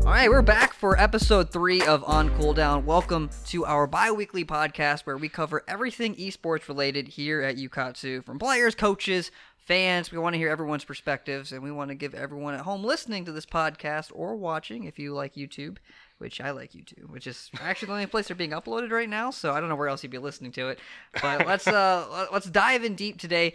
All right, we're back for episode 3 of On Cooldown. Welcome to our bi-weekly podcast where we cover everything esports related here at Ukatsu. From players, coaches, fans, we want to hear everyone's perspectives, and we want to give everyone at home listening to this podcast or watching, if you like YouTube, which I like YouTube, which is actually the only place they're being uploaded right now, so I don't know where else you'd be listening to it. But let's dive in deep today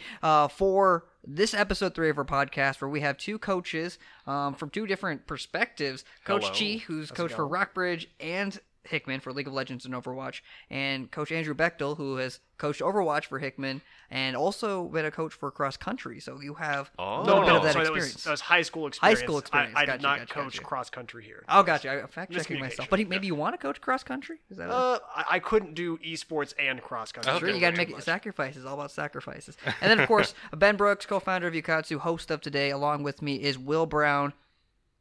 for this episode 3 of our podcast, where we have two coaches from two different perspectives. Coach Chi, who's coach for Rockbridge and Hickman for League of Legends and Overwatch, and Coach Andrew Bechtel, who has coached Overwatch for Hickman and also been a coach for cross country. So you have a little bit of that experience. That was high school experience. High school experience. I did not coach cross country here. Oh, gotcha. I'm fact-checking myself. But maybe you want to coach cross country? Is that I couldn't do esports and cross country. Sure, you got to make sacrifices. All about sacrifices. And then, of course, Ben Brooks, co-founder of Ukatsu, host of today. Along with me is Will Brown,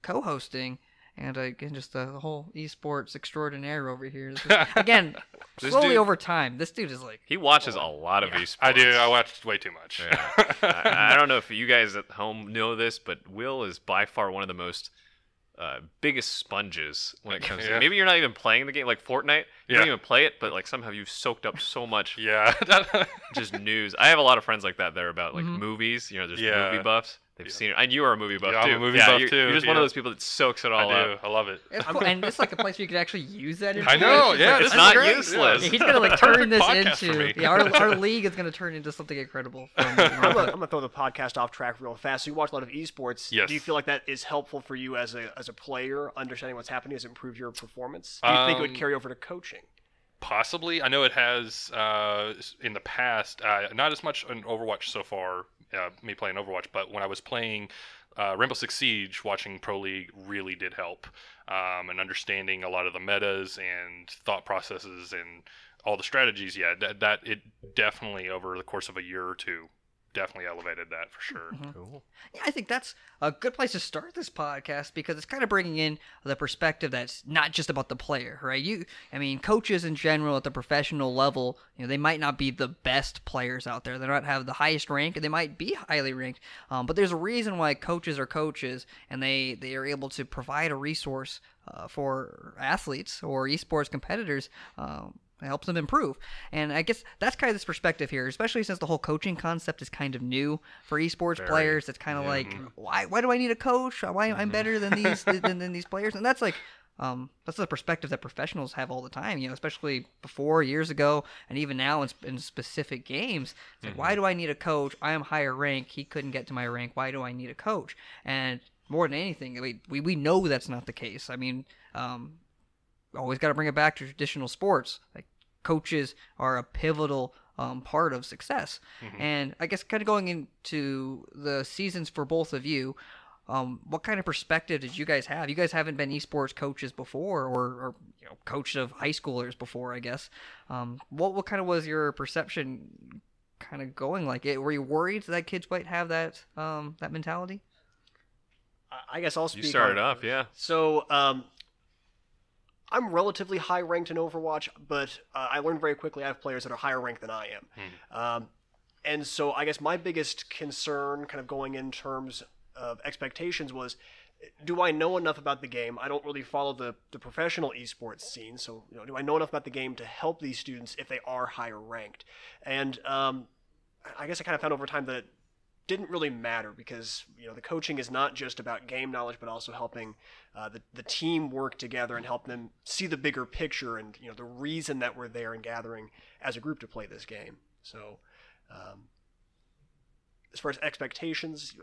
co-hosting. And again, just the whole esports extraordinaire over here. This is, again, slowly over time, this dude is like... He watches a lot of esports. I do. I watch way too much. Yeah. I don't know if you guys at home know this, but Will is by far one of the most biggest sponges when it comes to... Maybe you're not even playing the game, like Fortnite. You don't even play it, but like somehow you've soaked up so much just news. I have a lot of friends like that. They're about like movies. You know, there's movie buffs. They've seen it. And you are a movie buff, too. I'm a movie buff, too. You're just one of those people that soaks it all up. I love it. It's cool. And it's like a place where you could actually use that information. I know, yeah. It's not useless. Yeah, he's going to like turn this into... Yeah, our league is going to turn into something incredible. I'm going to throw the podcast off track real fast. So you watch a lot of esports. Yes. Do you feel like that is helpful for you as a player, understanding what's happening? Has it improved your performance? Do you think it would carry over to coaching? Possibly. I know it has in the past, not as much in Overwatch so far, me playing Overwatch, but when I was playing Rainbow Six Siege, watching Pro League really did help. And understanding a lot of the metas and thought processes and all the strategies, that it definitely, over the course of a year or two, definitely elevated that for sure. Mm-hmm. Cool. Yeah, I think that's a good place to start this podcast because it's kind of bringing in the perspective that's not just about the player, right? Coaches in general at the professional level, they might not be the best players out there. They don't have the highest rank, and they might be highly ranked. But there's a reason why coaches are coaches, and they are able to provide a resource for athletes or esports competitors. It helps them improve. And I guess that's kind of this perspective here, especially since the whole coaching concept is kind of new for esports players. It's kind of like, why do I need a coach? Why I'm better than these than these players? And that's like that's the perspective that professionals have all the time, especially before, years ago, and even now in specific games. It's like, why do I need a coach? I am higher rank. He couldn't get to my rank. Why do I need a coach? And more than anything, we know that's not the case. Always got to bring it back to traditional sports. Like, coaches are a pivotal part of success. And I guess kind of going into the seasons for both of you, what kind of perspective did you guys have? You guys haven't been esports coaches before, or coached of high schoolers before, I guess. What kind of was your perception kind of going like? Were you worried that kids might have that mentality? I guess I'll speak. You started off, yeah. So, I'm relatively high ranked in Overwatch, but I learned very quickly I have players that are higher ranked than I am. And so I guess my biggest concern kind of going in terms of expectations was, do I know enough about the game? I don't really follow the professional esports scene, so do I know enough about the game to help these students if they are higher ranked? And I guess I kind of found over time that it didn't really matter because the coaching is not just about game knowledge, but also helping the team work together and help them see the bigger picture and the reason that we're there and gathering as a group to play this game. So as far as expectations,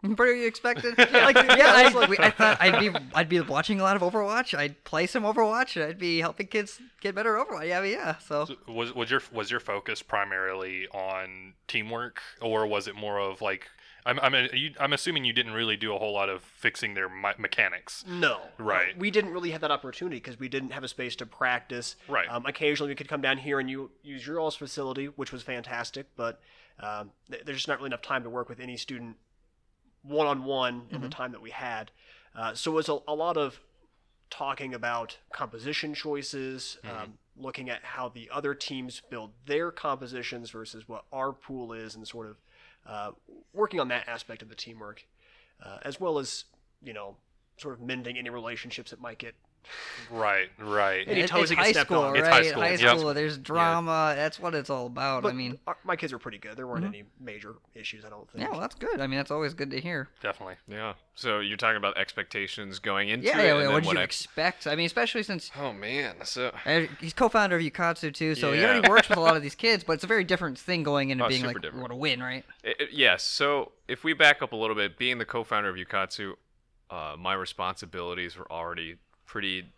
What are you expecting? I thought I'd be watching a lot of Overwatch. I'd play some Overwatch. I'd be helping kids get better at Overwatch. So was your focus primarily on teamwork, or was it more of like I'm assuming you didn't really do a whole lot of fixing their mechanics. No, right? We didn't really have that opportunity because we didn't have a space to practice. Right. Occasionally, we could come down here and use your all's facility, which was fantastic, but there's just not really enough time to work with any student one-on-one in the time that we had. So it was a lot of talking about composition choices, looking at how the other teams build their compositions versus what our pool is, and sort of working on that aspect of the teamwork, as well as, sort of mending any relationships that might get. Right. Any It's toes that get high stepped school, on. right? It's high school, High yep. school, there's drama. That's what it's all about. But I mean, my kids were pretty good. There weren't any major issues, I don't think. yeah, well, that's good. I mean, that's always good to hear. Definitely. Yeah. So you're talking about expectations going into Yeah, it. yeah. and then What did you I- expect? I mean, especially since Oh man. So. he's co-founder of Ukatsu too, so he Yeah. already works with a lot of these kids. But it's a very different thing going into Oh, being super like, different. we want to win, right? Yes. So if we back up a little bit, being the co-founder of Ukatsu, my responsibilities were already pretty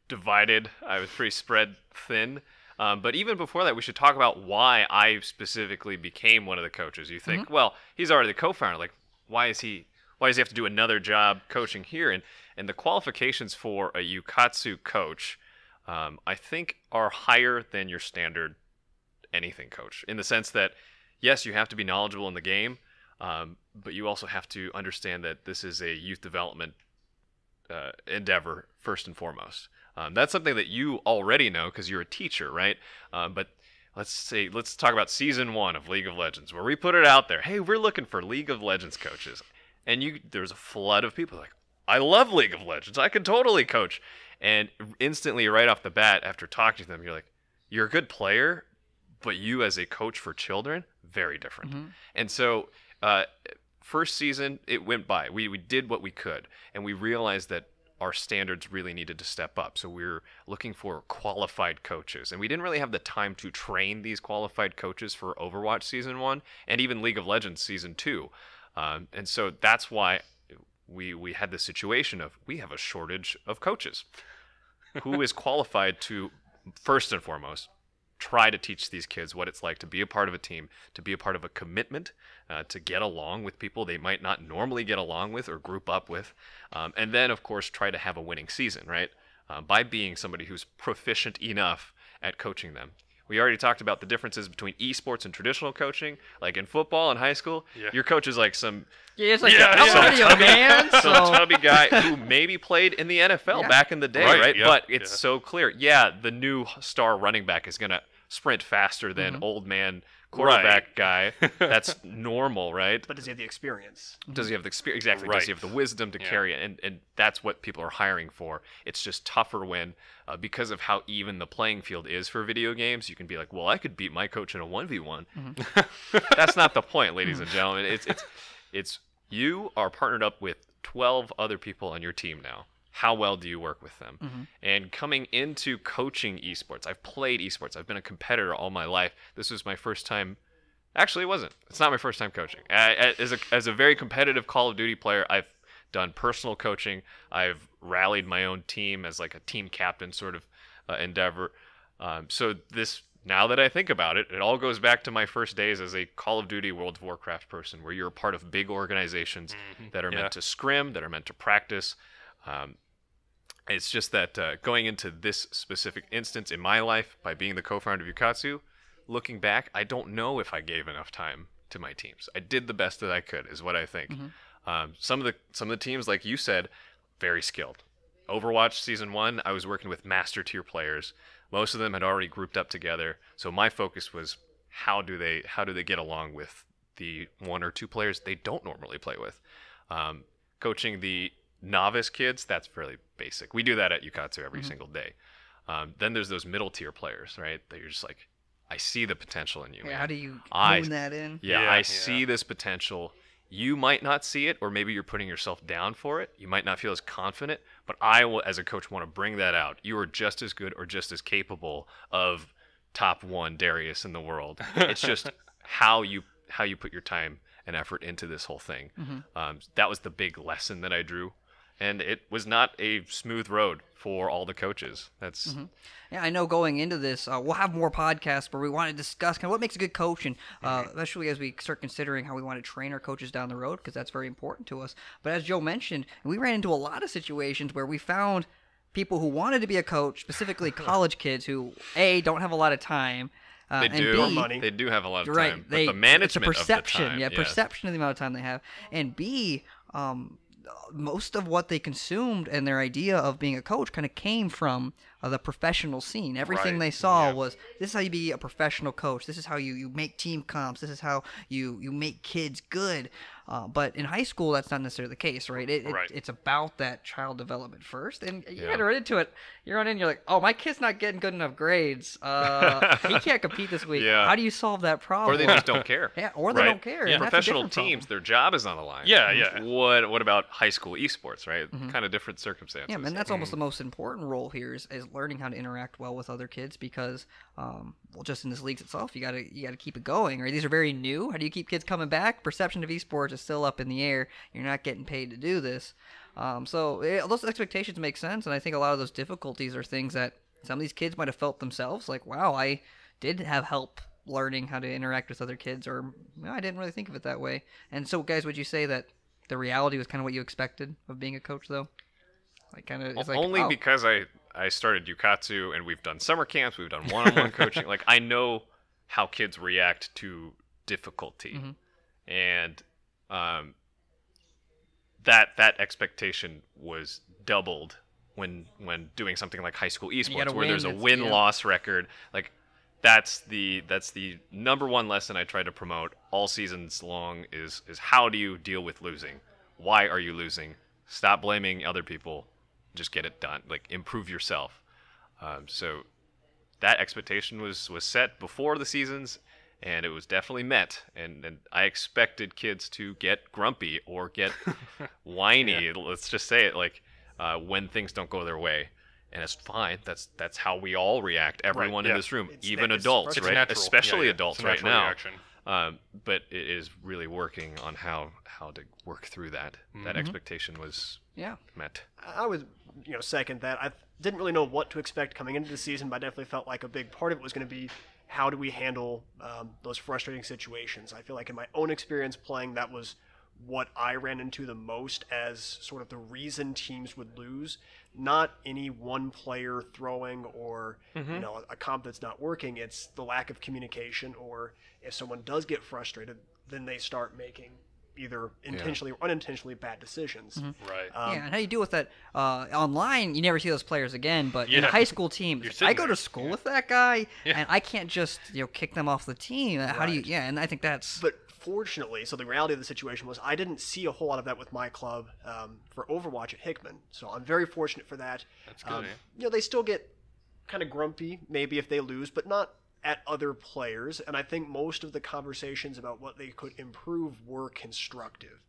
divided. I was pretty spread thin. But even before that, we should talk about why I specifically became one of the coaches. You think, well, he's already the co-founder. Like, why does he have to do another job coaching here? And the qualifications for a Ukatsu coach, I think, are higher than your standard anything coach, in the sense that, yes, you have to be knowledgeable in the game, but you also have to understand that this is a youth development endeavor first and foremost. That's something that you already know because you're a teacher, right? But let's talk about season 1 of League of Legends, where we put it out there. Hey, we're looking for League of Legends coaches, and there's a flood of people like, I love League of Legends. I can totally coach. And instantly, right off the bat, after talking to them, you're like, you're a good player, but you as a coach for children, very different. And so, first season, it went by. We did what we could, and we realized that our standards really needed to step up. So we were looking for qualified coaches, and we didn't really have the time to train these qualified coaches for Overwatch Season 1 and even League of Legends Season 2. And so that's why we had the situation of, we have a shortage of coaches. Who is qualified to, first and foremost, try to teach these kids what it's like to be a part of a team, to be a part of a commitment, to get along with people they might not normally get along with or group up with, and then, of course, try to have a winning season, right? By being somebody who's proficient enough at coaching them. We already talked about the differences between esports and traditional coaching. Like in football in high school, your coach is like some It's like, I'm already a man, so... some tubby guy who maybe played in the NFL back in the day, right? Yep, But it's so clear. Yeah, the new star running back is going to sprint faster than old man quarterback guy. That's normal, right? But does he have the experience? Does he have the experience? Exactly. Right. Does he have the wisdom to carry it? And that's what people are hiring for. It's just tougher when, because of how even the playing field is for video games, you can be like, well, I could beat my coach in a 1v1. That's not the point, ladies and gentlemen. It's you are partnered up with 12 other people on your team now. How well do you work with them? And coming into coaching esports, I've played esports. I've been a competitor all my life. This was my first time. Actually, it wasn't. It's not my first time coaching. As a very competitive Call of Duty player, I've done personal coaching. I've rallied my own team as like a team captain sort of endeavor. So this, now that I think about it, it all goes back to my first days as a Call of Duty World of Warcraft person, where you're a part of big organizations that are meant to scrim, that are meant to practice. It's just that going into this specific instance in my life, by being the co-founder of Ukatsu, looking back, I don't know if I gave enough time to my teams. I did the best that I could, is what I think. Some of the teams, like you said, very skilled. Overwatch Season 1, I was working with master tier players. Most of them had already grouped up together, so my focus was how do they get along with the 1 or 2 players they don't normally play with. Coaching the novice kids, that's fairly basic. We do that at Ukatsu every single day. Then there's those middle tier players, right? That you're just like, I see the potential in you. Yeah, man. how do you I- hone that in? I see this potential. You might not see it, or maybe you're putting yourself down for it. You might not feel as confident, but I will, as a coach, want to bring that out. You are just as good or just as capable of top 1 Darius in the world. It's just how you put your time and effort into this whole thing. That was the big lesson that I drew. And it was not a smooth road for all the coaches. That's Yeah, I know going into this, we'll have more podcasts where we want to discuss kind of what makes a good coach, and especially as we start considering how we want to train our coaches down the road, because that's very important to us. But as Joe mentioned, we ran into a lot of situations where we found people who wanted to be a coach, specifically college kids who, A, don't have a lot of time, they and do. B, money. They do have a lot of right, time, but the management it's a perception, of the time, yes. perception of the amount of time they have, and B, most of what they consumed and their idea of being a coach kind of came from the professional scene. Everything Right. they saw was, this is how you be a professional coach. This is how you make team comps. This is how you make kids good. But in high school, that's not necessarily the case, right? Right. It's about that child development first, and you Yeah. got to run into it. You're on in, you're like, oh, my kid's not getting good enough grades. He can't compete this week. Yeah. How do you solve that problem? Or they just don't care. Yeah, or they Right? don't care. Yeah. and that's a Professional different teams, problem. their job is on the line. Yeah, yeah. What about high school esports, right? Kind of different circumstances. Yeah, and that's almost the most important role here is learning how to interact well with other kids because, well, just in this league itself, you gotta keep it going. Right? These are very new. How do you keep kids coming back? Perception of esports is still up in the air. You're not getting paid to do this, those expectations make sense, and I think a lot of those difficulties are things that some of these kids might have felt themselves. Like, wow, I did have help learning how to interact with other kids, or I didn't really think of it that way. And so, guys, would you say that the reality was kind of what you expected of being a coach, though? Like, kind of, it's like only because I started Ukatsu and we've done summer camps, we've done one-on-one coaching. Like, I know how kids react to difficulty, and that expectation was doubled when doing something like high school esports, gotta where win, there's a it's- win-loss record. Like, that's the number one lesson I try to promote all seasons long is how do you deal with losing? Why are you losing? Stop blaming other people. Just get it done. Like, improve yourself. So that expectation was set before the seasons, and it was definitely met. And I expected kids to get grumpy or get whiny. Let's just say it, like when things don't go their way. And it's fine. That's how we all react. Everyone Right, in yeah. this room, It's even it's adults, It's right? natural. Especially Yeah, adults it's a right natural now. reaction. But it is really working on how to work through that. That expectation was yeah. met. I would, second that. I didn't really know what to expect coming into the season, but I definitely felt like a big part of it was going to be how do we handle those frustrating situations. I feel like in my own experience playing, that was what I ran into the most as sort of the reason teams would lose. Not any one player throwing or a comp that's not working. It's the lack of communication, or if someone does get frustrated, then they start making either intentionally or unintentionally bad decisions. Right. Yeah, and how you deal with that online, you never see those players again. But in a Yeah. high school team, You're I sitting go there. to school with that guy, Yeah. and I can't just kick them off the team. How do you? Right. Yeah, and I think that's But fortunately, so the reality of the situation was I didn't see a whole lot of that with my club for Overwatch at Hickman. So I'm very fortunate for that. That's good. They still get kind of grumpy maybe if they lose, but not at other players. And I think most of the conversations about what they could improve were constructive.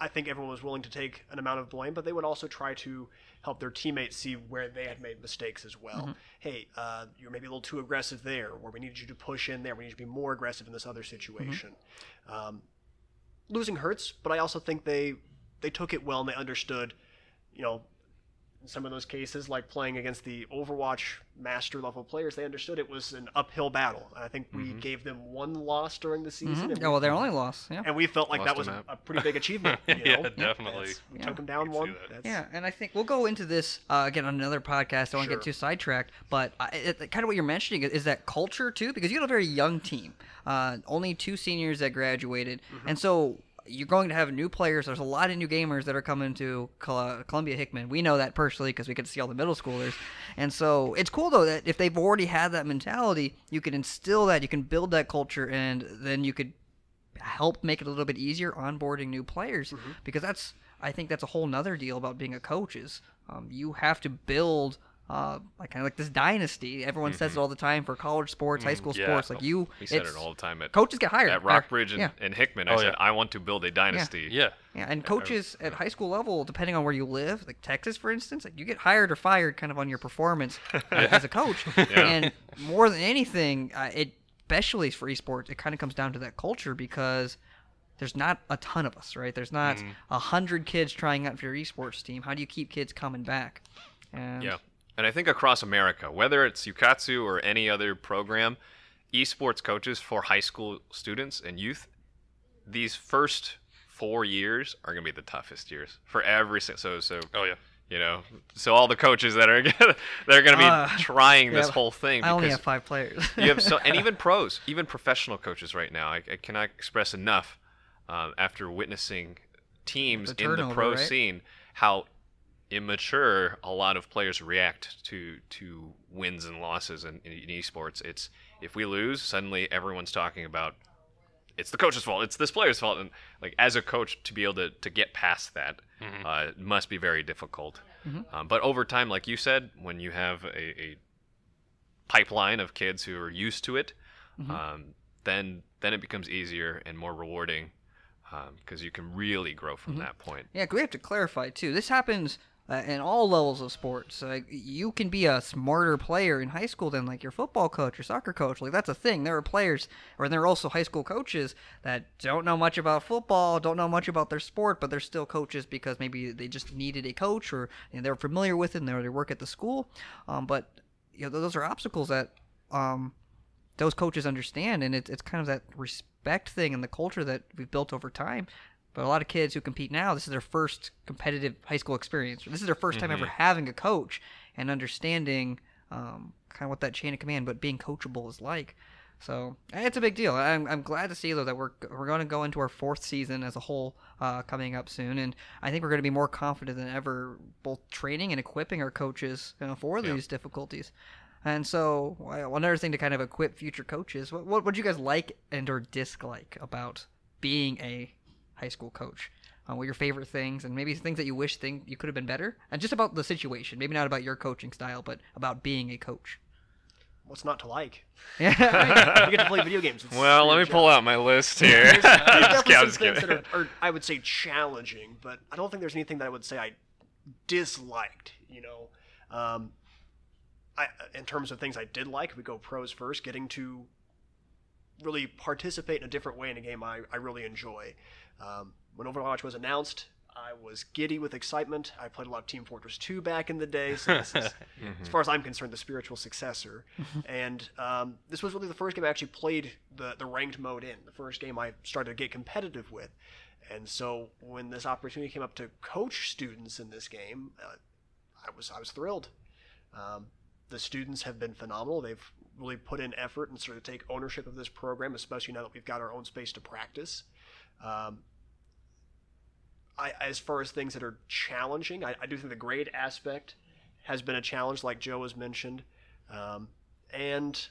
I think everyone was willing to take an amount of blame, but they would also try to help their teammates see where they had made mistakes as well. Hey, you're maybe a little too aggressive there, or we need you to push in there. We need you to be more aggressive in this other situation. Losing hurts, but I also think they took it well and they understood, in some of those cases, like playing against the Overwatch master level players, they understood it was an uphill battle. I think we gave them one loss during the season. And oh, well, their only loss. Yeah. and we felt like that Lost was them a pretty big achievement. Yeah, definitely. We Yeah. took them down I can see one. that. That's- Yeah, and I think we'll go into this again on another podcast. I don't want to get Sure. too sidetracked, but kind of what you're mentioning is that culture too, because you got a very young team, only 2 seniors that graduated, and so you're going to have new players. There's a lot of new gamers that are coming to Columbia Hickman. We know that personally because we get to see all the middle schoolers, and so it's cool though that if they've already had that mentality, you can instill that, you can build that culture, and then you could help make it a little bit easier onboarding new players because I think that's a whole nother deal about being a coach is you have to build like this dynasty. Everyone says it all the time for college sports, high school yeah. sports. Like We said it all the time at coaches get hired Rockbridge and, yeah. and Hickman. Oh, I said yeah. I want to build a dynasty. Yeah. Yeah, and coaches at high school level, depending on where you live, like Texas, for instance, like you get hired or fired kind of on your performance as a coach. And more than anything, especially for esports, it kind of comes down to that culture because there's not a ton of us, right? There's not 100 kids trying out for your esports team. How do you keep kids coming back? And Yeah. And I think across America, whether it's Ukatsu or any other program, esports coaches for high school students and youth, these first 4 years are going to be the toughest years for every so Oh yeah. so all the coaches that are they're going to be trying this yeah, whole thing I only because have 5 players. you have and even pros, even professional coaches right now. I cannot express enough after witnessing teams The in the turnover, pro right? scene how immature a lot of players react to wins and losses in esports. It's if we lose, suddenly everyone's talking about it's the coach's fault, it's this player's fault, and like as a coach to be able to get past that must be very difficult. But over time, like you said, when you have a pipeline of kids who are used to it, then it becomes easier and more rewarding because you can really grow from that point. Yeah, we have to clarify too. This happens in all levels of sports. You can be a smarter player in high school than like your football coach or soccer coach. Like that's a thing. There are players, or there are also high school coaches that don't know much about football, don't know much about their sport, but they're still coaches because maybe they just needed a coach, or they're familiar with it and they work at the school. But those are obstacles that those coaches understand, and it's kind of that respect thing and the culture that we've built over time. But a lot of kids who compete now, this is their first competitive high school experience. This is their first time ever having a coach and understanding kind of what that chain of command, but being coachable is like. So it's a big deal. I'm glad to see, though, that we're going to go into our 4th season as a whole coming up soon. And I think we're going to be more confident than ever, both training and equipping our coaches for these difficulties. And so another thing to kind of equip future coaches, what would you guys like and or dislike about being a high school coach? What are your favorite things, and maybe things that you wish you could have been better? And just about the situation, maybe not about your coaching style, but about being a coach. What's not to like? Yeah, you get to play video games. Well, let me pull out my list here. There's definitely some things that are, I would say, challenging, but I don't think there's anything that I would say I disliked. In terms of things I did like, if we go pros first, getting to really participate in a different way in a game I really enjoy. When Overwatch was announced, I was giddy with excitement. I played a lot of Team Fortress 2 back in the day, so this is, as far as I'm concerned, the spiritual successor. And this was really the first game I actually played the ranked mode in, the first game I started to get competitive with. And so when this opportunity came up to coach students in this game, I was thrilled. The students have been phenomenal. They've really put in effort and sort of take ownership of this program, especially now that we've got our own space to practice. As far as things that are challenging, I do think the grade aspect has been a challenge, like Joe has mentioned. And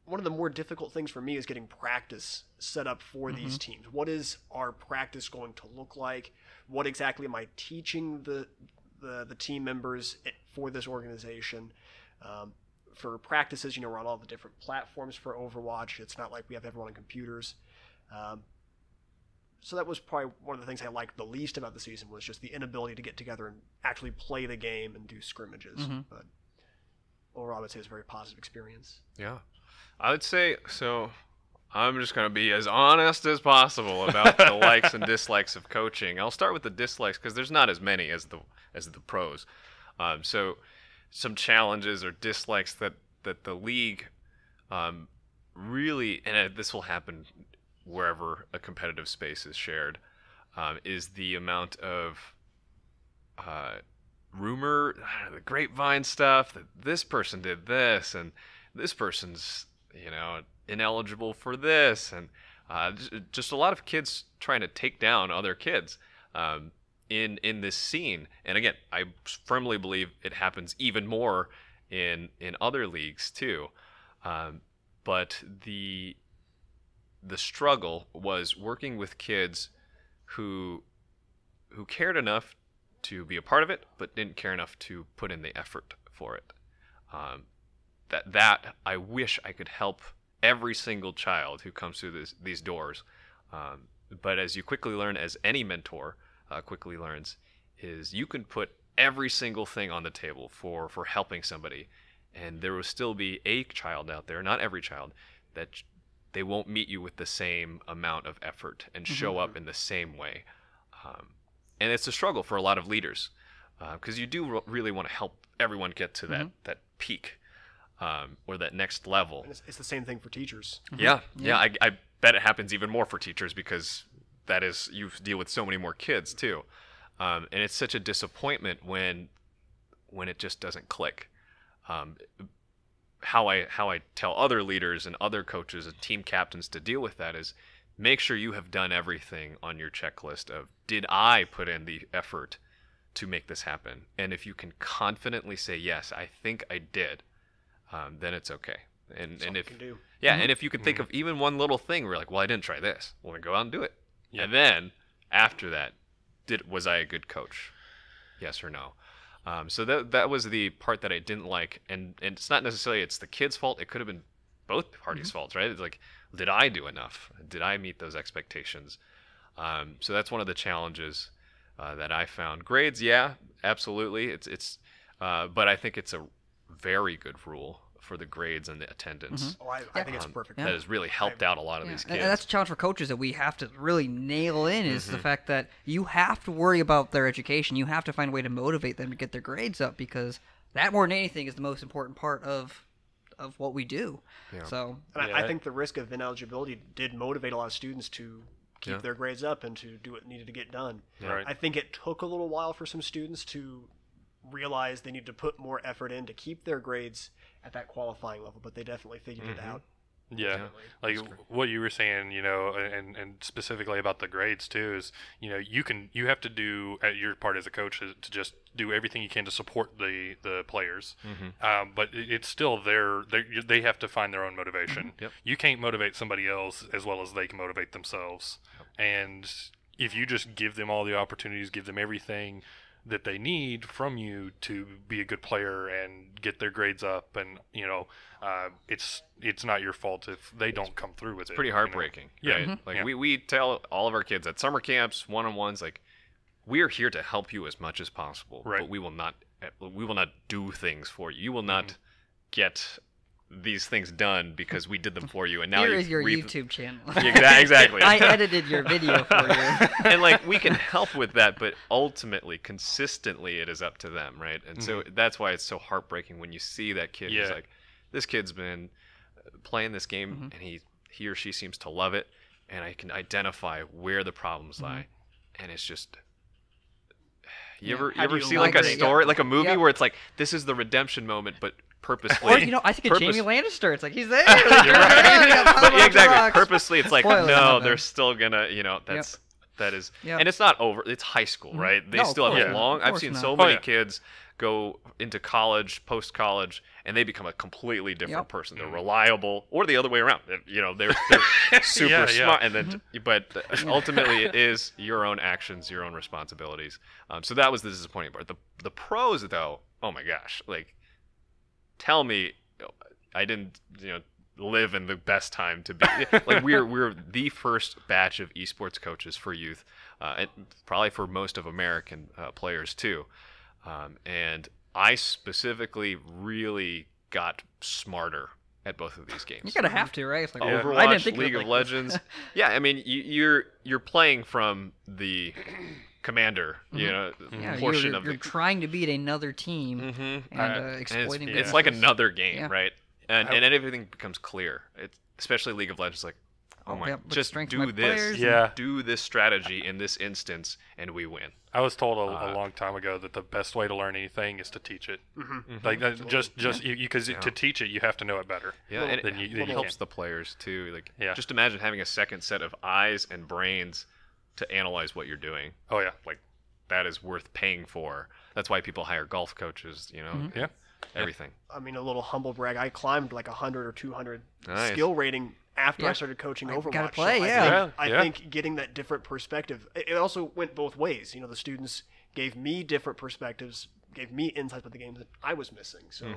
one of the more difficult things for me is getting practice set up for these teams. What is our practice going to look like? What exactly am I teaching the team members for this organization? For practices, we're on all the different platforms for Overwatch. It's not like we have everyone on computers. So that was probably one of the things I liked the least about the season, was just the inability to get together and actually play the game and do scrimmages. But overall, I would say it's a very positive experience. Yeah. I would say, so I'm just going to be as honest as possible about the likes and dislikes of coaching. I'll start with the dislikes because there's not as many as the pros. So some challenges or dislikes that the league really, and this will happen wherever a competitive space is shared, is the amount of rumor, the grapevine stuff that this person did this and this person's ineligible for this, and just a lot of kids trying to take down other kids in this scene. And again, I firmly believe it happens even more in other leagues too. But the struggle was working with kids who cared enough to be a part of it, but didn't care enough to put in the effort for it. That I wish I could help every single child who comes through these doors. But as you quickly learn, as any mentor quickly learns, is you can put every single thing on the table for helping somebody, and there will still be a child out there, not every child, that they won't meet you with the same amount of effort and show up in the same way. And it's a struggle for a lot of leaders, because you do really want to help everyone get to that peak, or that next level. And it's the same thing for teachers. Yeah. I bet it happens even more for teachers, because you deal with so many more kids too. And it's such a disappointment when it just doesn't click. How I tell other leaders and other coaches and team captains to deal with that is make sure you have done everything on your checklist of, did I put in the effort to make this happen? And if you can confidently say, yes, I think I did, then it's okay. And if Yeah, and if you could think of even one little thing where you're like, well, I didn't try this. Well, then go out and do it. Yeah. And then after that, was I a good coach? Yes or no? So that was the part that I didn't like, and it's not necessarily it's the kid's fault. It could have been both parties' faults, right? It's like, did I do enough? Did I meet those expectations? So that's one of the challenges that I found. Grades, yeah, absolutely. It's but I think it's a very good rule for the grades and the attendance. Oh, I think it's perfect. That has really helped out a lot of these kids. And that's a challenge for coaches that we have to really nail in is the fact that you have to worry about their education. You have to find a way to motivate them to get their grades up because that more than anything is the most important part of what we do. Yeah. So, And I think the risk of ineligibility did motivate a lot of students to keep their grades up and to do what needed to get done. Right. I think it took a little while for some students to realize they need to put more effort in to keep their grades at that qualifying level, but they definitely figured it out. Yeah, like what you were saying, and specifically about the grades too is, you have to do at your part as a coach is to just do everything you can to support the players, but it's still they have to find their own motivation. Yep. You can't motivate somebody else as well as they can motivate themselves, and if you just give them all the opportunities, give them everything that they need from you to be a good player and get their grades up, and it's not your fault if they don't come through with it. Pretty heartbreaking. Yeah. Right? Like we tell all of our kids at summer camps, one-on-ones, like we're here to help you as much as possible, but we will not do things for you. You will not get these things done because we did them for you, and now here is your YouTube channel. Exactly. I edited your video for you. And like we can help with that, but ultimately, consistently, it is up to them, right? And so that's why it's so heartbreaking when you see that kid who's like, this kid's been playing this game, and he or she seems to love it, and I can identify where the problems lie, and it's just. You ever see like a story, like a movie where it's like this is the redemption moment, but purposely. Or I think of Jamie Lannister. It's like he's there. But exactly. Purposely, it's like Spoiler, they're still gonna. That is, and it's not over. It's high school, right? They still have long. I've seen so many kids go into college, post college, and they become a completely different person. They're reliable, or the other way around. They're super smart, and then but ultimately it is your own actions, your own responsibilities. So that was the disappointing part. The pros, though, oh my gosh, like. Tell me, I didn't, live in the best time to be. Like we're the first batch of esports coaches for youth, and probably for most of American players too. And I specifically really got smarter at both of these games. You gotta have to, right? It's like, Overwatch, I didn't think League of Legends. Yeah, I mean you're playing from the commander, portion of you're trying to beat another team and exploiting. It's like another game, right? And everything becomes clear. Especially League of Legends, like, oh my, just do this, do this strategy in this instance, and we win. I was told a long time ago that the best way to learn anything is to teach it. Like because to teach it, you have to know it better. Yeah, and it helps the players too. Like, just imagine having a second set of eyes and brains to analyze what you're doing. Oh yeah, like that is worth paying for. That's why people hire golf coaches. Everything. I mean, a little humble brag. I climbed like 100 or 200 skill rating after I started coaching Overwatch. Gotta play, I think getting that different perspective. It also went both ways. The students gave me different perspectives, gave me insights about the game that I was missing. So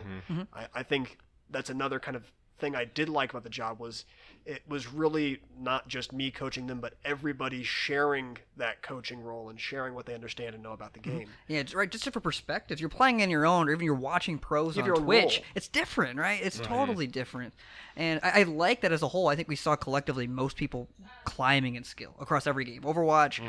I think that's another kind of thing I did like about the job was it was really not just me coaching them, but everybody sharing that coaching role and sharing what they understand and know about the game. Yeah, it's right. Just different perspectives. You're playing in your own, or even you're watching pros on Twitch. It's different, right? It's totally different. And I like that as a whole. I think we saw collectively most people climbing in skill across every game. Overwatch,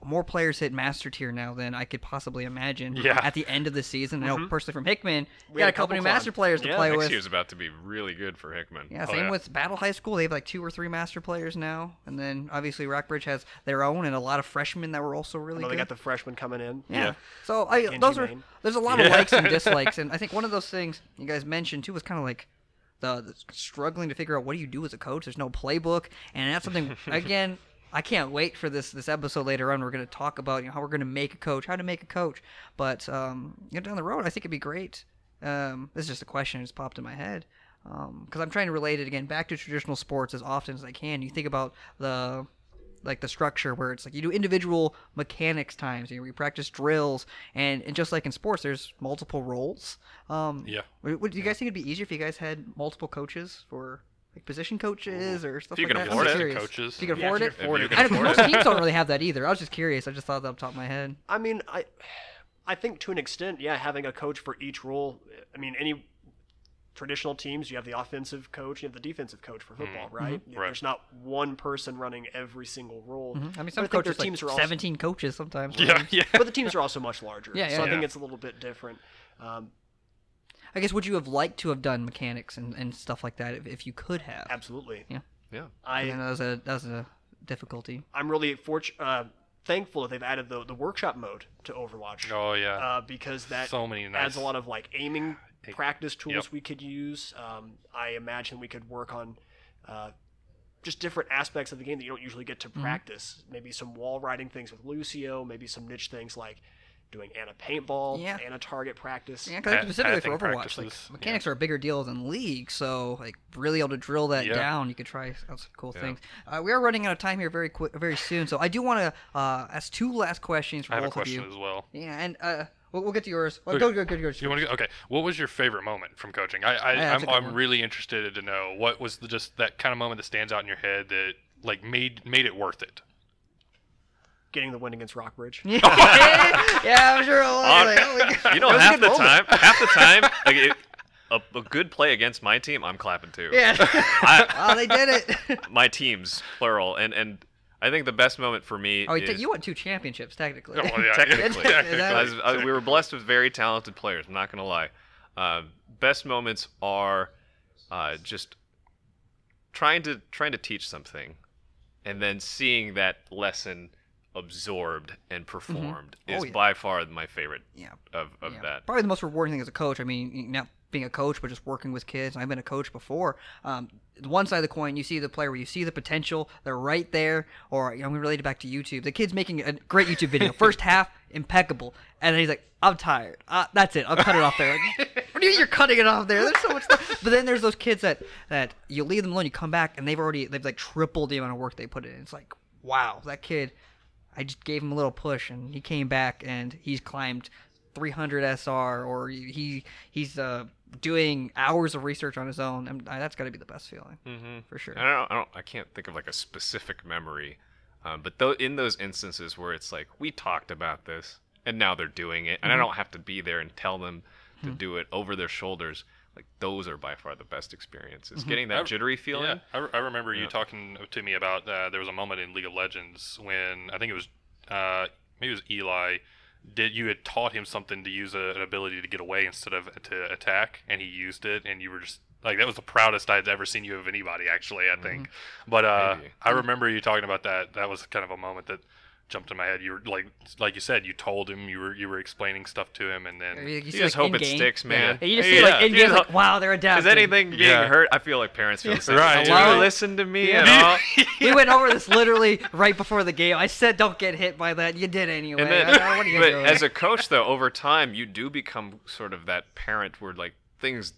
more players hit Master Tier now than I could possibly imagine at the end of the season. I know personally from Hickman, we got a couple new Master players to play with. Next year's about to be really good for Hickman. Yeah, same with Battle High School. They have like 2 or 3 Master players now. And then obviously Rockbridge has their own and a lot of freshmen that were also really good. They got the freshmen coming in. Yeah. So there's a lot of likes and dislikes. And I think one of those things you guys mentioned too was kind of like the struggling to figure out what do you do as a coach. There's no playbook. And that's something, again, I can't wait for this episode later on. We're going to talk about how we're going to make a coach, how to make a coach. But down the road, I think it'd be great. This is just a question that just popped in my head. because I'm trying to relate it again back to traditional sports as often as I can. You think about the structure where it's like you do individual mechanics times, you know, we practice drills, and just like in sports, there's multiple roles. Yeah. Would you guys think it'd be easier if you guys had multiple coaches for like position coaches or stuff If you like can that? afford I'm it. curious. Coaches. If you can Yeah, afford if it. you can afford If it. you I know can most afford it. teams don't really have that either. I was just curious. I just thought that off the top of my head. I mean, I think to an extent, yeah, having a coach for each role. I mean, any traditional teams, you have the offensive coach, you have the defensive coach for football, right? Right. There's not one person running every single role. I mean, But I some think their coaches like teams are also, 17 coaches sometimes. Yeah, yeah. but the teams are also much larger. Yeah, so I yeah. think it's a little bit different. I guess would you have liked to have done mechanics and stuff like that if you could have? Absolutely. Yeah. Yeah. I know that was a difficulty. I'm really thankful that they've added the workshop mode to Overwatch. Oh yeah. Because that So many nice. adds a lot of like aiming practice tools Yep. we could use. I imagine we could work on just different aspects of the game that you don't usually get to practice. Maybe some wall riding things with Lucio, maybe some niche things like doing Ana paintball, Yeah. Ana target practice. Yeah, because specifically for pathing Overwatch, like practices, mechanics are a bigger deal than League, so like really able to drill that Yeah. down, you could try out some cool things. We are running out of time here very soon, so I do want to ask two last questions for I have a both of question you. as well. Yeah, and we'll get to yours. Well, Okay. go yours. You want to go? Okay. What was your favorite moment from coaching? that's a good I'm one. really interested to know what was just that kind of moment that stands out in your head that like made it worth it. Getting the win against Rockbridge. Yeah, I'm sure. Like, oh my God. You know, That was a half good the time, like a good play against my team, I'm clapping too. Yeah. I, Oh, they did it. my teams, plural, and I think the best moment for me Oh, is you won 2 championships technically. Oh, well, yeah, Technically. Is we were blessed with very talented players. I'm not gonna lie. Best moments are just trying to teach something, and then seeing that lesson absorbed and performed is yeah. by far my favorite Yeah. of Yeah. that. Probably the most rewarding thing as a coach. I mean, not being a coach, but just working with kids. I've been a coach before. The one side of the coin, you see the player where you see the potential. They're right there. Or, we relate it back to YouTube. The kid's making a great YouTube video. First half, impeccable. And then he's like, I'm tired. That's it. I'll cut it off there. Like, what do you mean you're cutting it off there? There's so much stuff. But then there's those kids that you leave them alone, you come back, and they've like tripled the amount of work they put in. It's like, wow, that kid, I just gave him a little push, and he came back, and he's climbed 300 SR, or he's doing hours of research on his own. And that's got to be the best feeling, for sure. I can't think of like a specific memory, but in those instances where it's like we talked about this and now they're doing it, and I don't have to be there and tell them to do it over their shoulders. Like those are by far the best experiences. Getting that jittery feeling. Yeah, I remember you talking to me about there was a moment in League of Legends when I think it was maybe it was Eli. You had taught him something to use an ability to get away instead of to attack, and he used it, and you were just like, that was the proudest I'd ever seen you of anybody, actually, I think. But I remember you talking about that. That was kind of a moment that jumped in my head. You were like you said, you told him, you were explaining stuff to him, and then You You see, just like, hope it in-game. sticks, man. Yeah, you just see like in game, like, wow, they're adapting. Is anything getting Yeah. hurt? I feel like parents feel the same. Right. Did Hello? you listen to me Yeah. at all? We went over this literally right before the game. I said, don't get hit by that. You did anyway. And then, What are you but doing? as a coach, though, over time, you do become sort of that parent where like things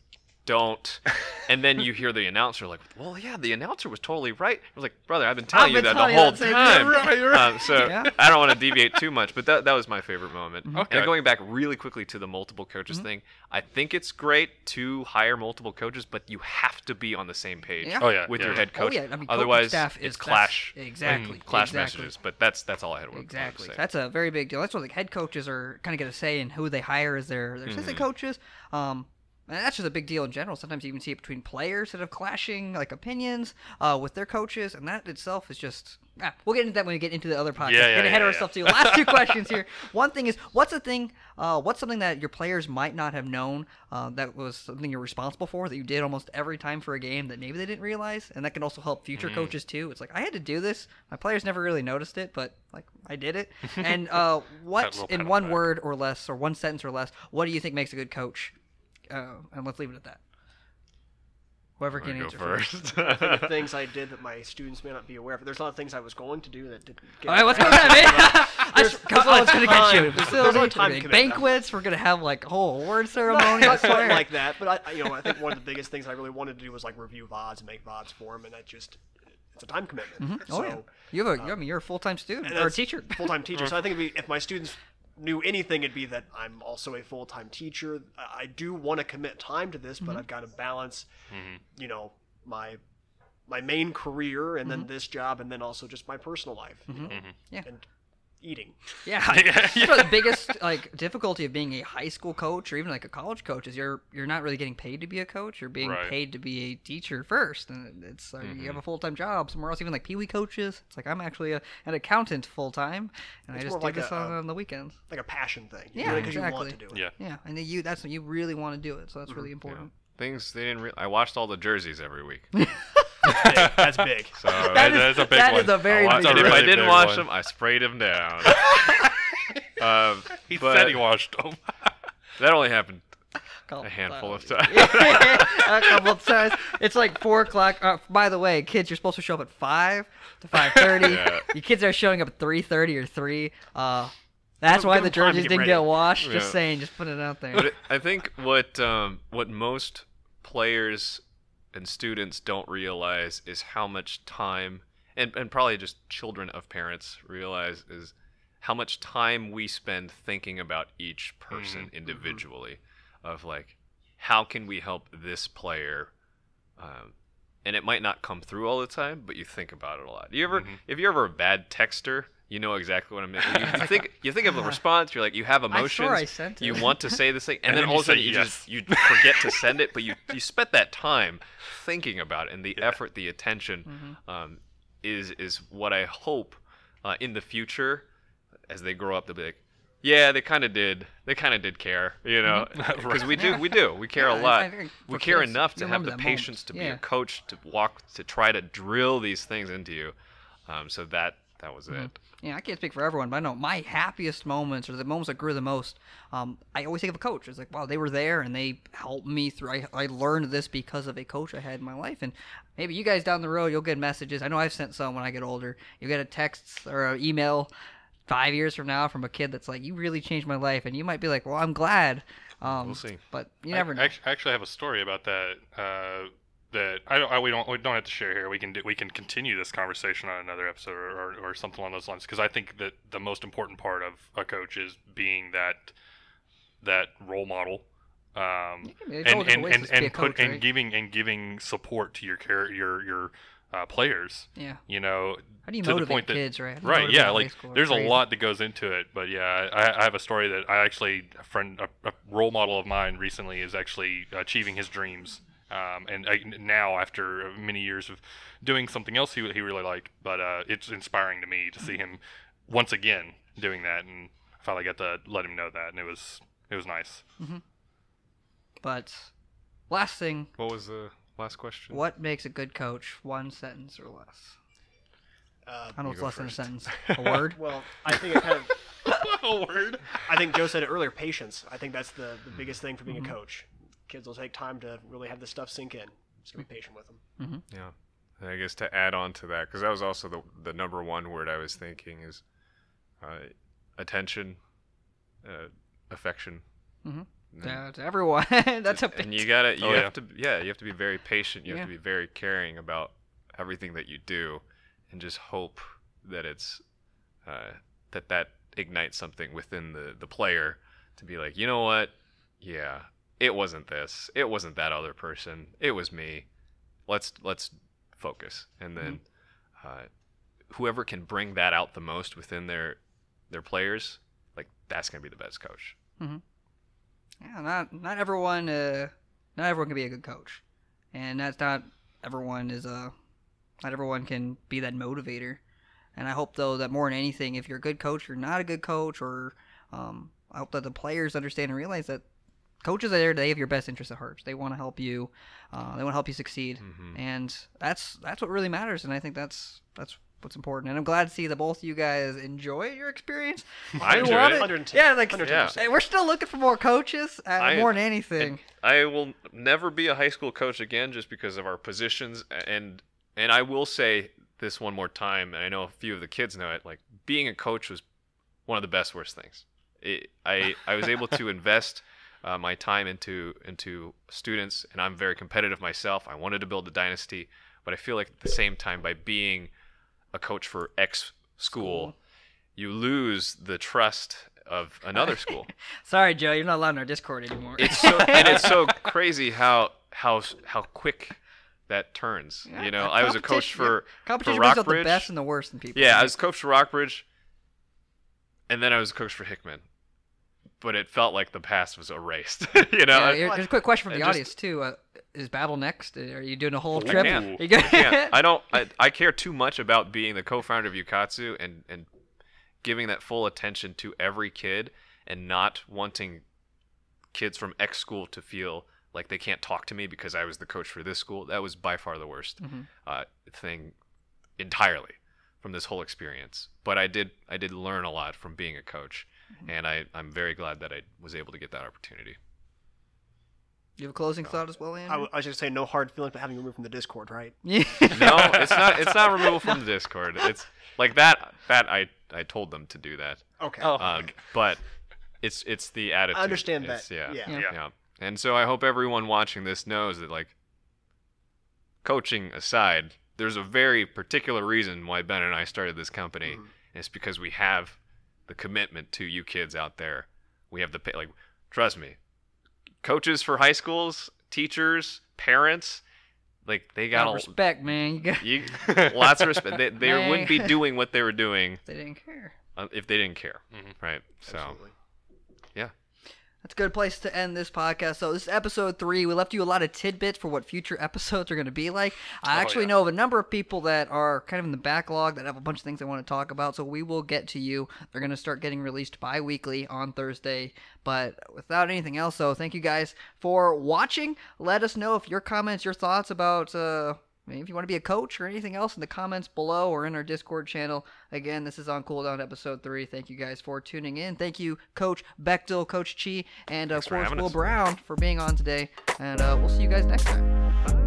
don't, and then you hear the announcer like, "Well, yeah, the announcer was totally right." I was like, "Brother, I've been telling you that the whole time." Right. So Yeah. I don't want to deviate too much, but that was my favorite moment. Okay. And then going back really quickly to the multiple coaches thing, I think it's great to hire multiple coaches, but you have to be on the same page Yeah. Oh, yeah, with yeah. your head coach. Oh, yeah. I mean, coaching Otherwise, staff it's is clash. Exactly. Clash Exactly. messages. But that's all I had to Exactly. say. That's a very big deal. That's what like head coaches are kind of get a say in who they hire as their assistant coaches. And that's just a big deal in general. Sometimes you even see it between players that have clashing like opinions with their coaches, and that itself is just. We'll get into that when we get into the other podcast. Yeah, Getting ahead of yeah. ourselves too. Last two questions here. One thing is, what's something that your players might not have known that was something you're responsible for that you did almost every time for a game that maybe they didn't realize, and that can also help future coaches too. It's like I had to do this. My players never really noticed it, but like I did it. And what little pat in on the one back. word or less, or one sentence or less, what do you think makes a good coach? And let's leave it at that. Whoever I'm gonna can answer go first. I think the things I did that my students may not be aware of. There's a lot of things I was going to do that didn't get. All right, what's going to happen? There's It's going to get you. there's a Facility, lot of time we're gonna commitment. banquets. We're going to have like a whole award ceremony. I Not quite swear. like that, but I think one of the biggest things I really wanted to do was like review VODs and make VODs for them, and it's a time commitment. Oh yeah. You're a full-time student And or a that's teacher. Full-time teacher. So I think if my students knew anything, it'd be that I'm also a full-time teacher. I do want to commit time to this, but I've got to balance, my main career and then this job, and then also just my personal life. Yeah. And eating. Yeah, the biggest difficulty of being a high school coach or even like a college coach is you're not really getting paid to be a coach. You're being paid to be a teacher first, and it's you have a full-time job somewhere else. Even like Pee Wee coaches, it's like I'm actually an accountant full-time, and It's I just more do like this on the weekends. Like a passion thing. Yeah, because exactly. you want to do it. Yeah. And then that's when you really want to do it, so that's really important. Things they didn't. I watched all the jerseys every week. That's big. So That's a big that one. is a very and big if one. I really didn't big wash one. them, I sprayed them down. He but said he washed them. that only happened Couple a handful of times. times. A couple of times. It's like 4 o'clock. By the way, kids, you're supposed to show up at 5 to 5:30. Yeah. You kids are showing up at 3:30 or 3. That's why Give the them time to jerseys get didn't ready. get washed. Yeah. Just saying, just put it out there. But I think what most players and students don't realize is how much time, and probably just children of parents realize, is how much time we spend thinking about each person individually, of like, how can we help this player? And it might not come through all the time, but you think about it a lot. If you're ever a bad texter, you know exactly what I mean. You think of the response. You're like, you have emotions. I sent it. You want to say this thing, and And then then all you of a sudden say you yes. you forget to send it. But you spent that time thinking about it, and the effort, the attention, is what I hope in the future, as they grow up, they'll be like, yeah, they kind of did care, because we care a Yeah, lot. I think We for care kids, enough you to have remember the that patience moment. to be Yeah. a coach, to try to drill these things into you. So that was it. Yeah, I can't speak for everyone, but I know my happiest moments, or the moments that grew the most, I always think of a coach. It's like, wow, they were there and they helped me through. I learned this because of a coach I had in my life. And maybe you guys down the road, you'll get messages. I know I've sent some when I get older. You'll get a text or an email 5 years from now from a kid that's like, you really changed my life. And you might be like, well, I'm glad. We'll see. But you never know. Actually, I have a story about that. That we don't have to share here. We can continue this conversation on another episode or something along those lines, because I think that the most important part of a coach is being that role model, It's always a waste to be a coach, right? giving support to your players. Yeah. How do you to the motivate point that, kids, right? How do you Right, motivate yeah, high like schoolers? there's a Crazy. lot that goes into it, but yeah, I have a story that I actually a role model of mine recently is actually achieving his dreams, and now after many years of doing something else he really liked, but it's inspiring to me to see him once again doing that, and I finally got to let him know that, and it was nice. But last thing, What was the last question? what makes a good coach? 1 sentence or less. I know You it's go less than a first. sentence. A word? Well, I think it kind of. A word. I think Joe said it earlier. Patience. I think that's the biggest thing for being a coach. Kids will take time to really have this stuff sink in. So be patient with them. Yeah. And I guess to add on to that, because that was also the number one word I was thinking is attention, affection. And- To everyone. That's a big and you gotta you Oh, have to be very patient. You have Yeah. to be very caring about everything that you do, and just hope that it's that ignites something within the player to be like, you know what, yeah, it wasn't this, it wasn't that other person, it was me. Let's focus, and then whoever can bring that out the most within their players, like, that's gonna be the best coach. Yeah, not everyone can be a good coach, and that's not everyone can be that motivator. And I hope though that more than anything, if you're a good coach, you're not a good coach, or I hope that the players understand and realize that coaches are there. They have your best interest at heart. They want to help you. They want to help you succeed, and that's what really matters. And I think that's what's important. And I'm glad to see that both of you guys enjoy your experience. I enjoyed it. 110. Yeah, like 110%. hey, we're still looking for more coaches, more than anything. I will never be a high school coach again just because of our positions. And I will say this one more time, and I know a few of the kids know it, like being a coach was one of the best worst things. I was able to invest my time into students, and I'm very competitive myself. I wanted to build a dynasty, but I feel like at the same time, by being a coach for X school, you lose the trust of another school. Sorry, Joe, you're not allowed in our Discord anymore. It's so crazy how quick that turns. Yeah, you know, I was a coach for competition brings out the Rockbridge. best and the worst in people. Yeah, I was coach for Rockbridge, and then I was a coach for Hickman. But it felt like the past was erased. You know. Yeah, here's a quick question from the audience too. Is Battle next? Are you doing a whole I trip? can't. You good? I care too much about being the co-founder of Ukatsu and giving that full attention to every kid and not wanting kids from X school to feel like they can't talk to me because I was the coach for this school. That was by far the worst thing entirely from this whole experience. But I did learn a lot from being a coach. And I'm very glad that I was able to get that opportunity. You have a closing thought as well, Andrew? I was just saying no hard feelings, but having removed from the Discord, right? Yeah. No, it's not removal from the Discord. It's like that I told them to do that. Okay. But it's the attitude. I understand It's- that. Yeah, Yeah. yeah. And so I hope everyone watching this knows that, like, coaching aside, there's a very particular reason why Ben and I started this company. And it's because we have the commitment to you kids out there. We have trust me, coaches for high schools, teachers, parents, like they got respect, man. Lots of respect. They wouldn't be doing what they were doing They didn't care. if they didn't care, right? So, Absolutely. yeah. That's a good place to end this podcast. So this is episode 3. We left you a lot of tidbits for what future episodes are going to be like. I actually know of a number of people that are kind of in the backlog that have a bunch of things they want to talk about. So we will get to you. They're going to start getting released bi-weekly on Thursday. But without anything else, though, thank you guys for watching. Let us know if your comments, your thoughts about if you want to be a coach or anything else in the comments below or in our Discord channel. Again, this is on Cooldown episode 3. Thank you guys for tuning in. Thank you, Coach Bechtel, Coach Chi, and of course Will Brown for being on today. And we'll see you guys next time. Bye.